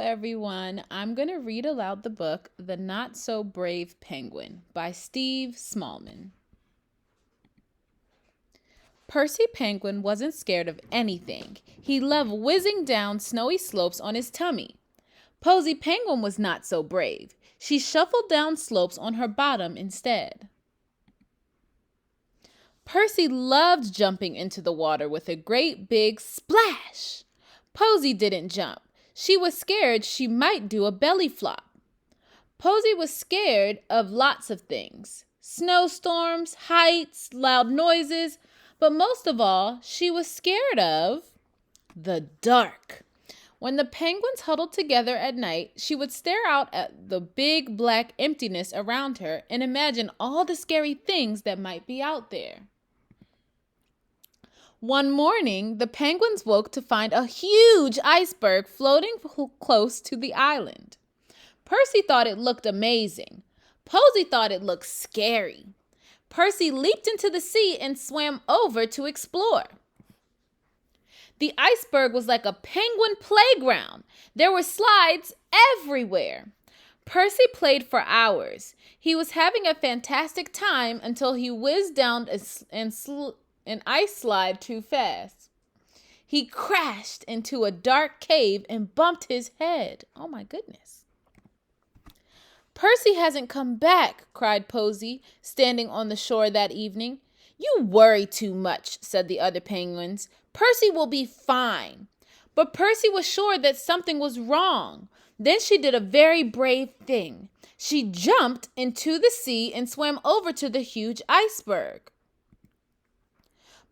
Everyone, I'm going to read aloud the book The Not So Brave Penguin by Steve Smallman. Percy Penguin wasn't scared of anything. He loved whizzing down snowy slopes on his tummy. Posy Penguin was not so brave. She shuffled down slopes on her bottom instead. Percy loved jumping into the water with a great big splash. Posy didn't jump. She was scared she might do a belly flop. Posy was scared of lots of things. Snowstorms, heights, loud noises, but most of all, she was scared of the dark. When the penguins huddled together at night, she would stare out at the big black emptiness around her and imagine all the scary things that might be out there. One morning, the penguins woke to find a huge iceberg floating close to the island. Percy thought it looked amazing. Posy thought it looked scary. Percy leaped into the sea and swam over to explore. The iceberg was like a penguin playground. There were slides everywhere. Percy played for hours. He was having a fantastic time until he whizzed down an ice slide too fast. He crashed into a dark cave and bumped his head. Oh my goodness. Percy hasn't come back, cried Posy, standing on the shore that evening. You worry too much, said the other penguins. Percy will be fine. But Percy was sure that something was wrong. Then she did a very brave thing. She jumped into the sea and swam over to the huge iceberg.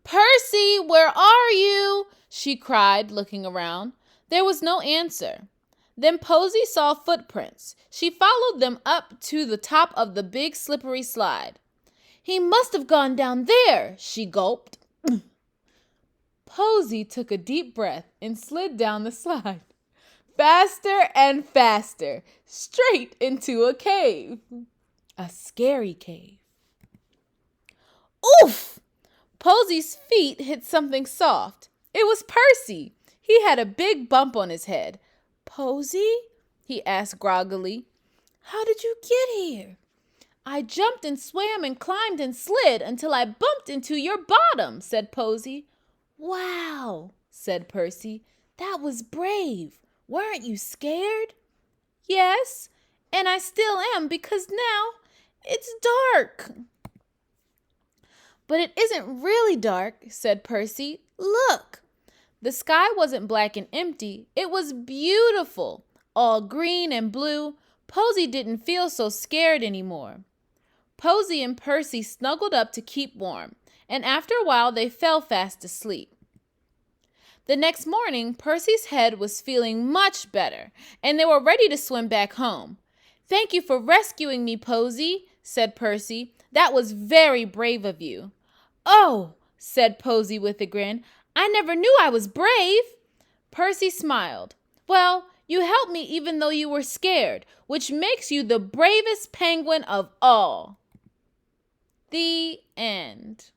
Percy, where are you? She cried, looking around. There was no answer. Then Posy saw footprints. She followed them up to the top of the big slippery slide. He must have gone down there, she gulped. Posy took a deep breath and slid down the slide. Faster and faster, straight into a cave. A scary cave. Oof! Posy's feet hit something soft. It was Percy. He had a big bump on his head. Posy? He asked groggily. How did you get here? I jumped and swam and climbed and slid until I bumped into your bottom, said Posy. Wow, said Percy. That was brave. Weren't you scared? Yes, and I still am because now it's dark. But it isn't really dark, said Percy. Look. The sky wasn't black and empty. It was beautiful, all green and blue. Posy didn't feel so scared anymore. Posy and Percy snuggled up to keep warm, and after a while they fell fast asleep. The next morning, Percy's head was feeling much better, and they were ready to swim back home. Thank you for rescuing me, Posy, said Percy. That was very brave of you. Oh, said Posy with a grin. I never knew I was brave. Percy smiled. Well, you helped me even though you were scared, which makes you the bravest penguin of all. The end.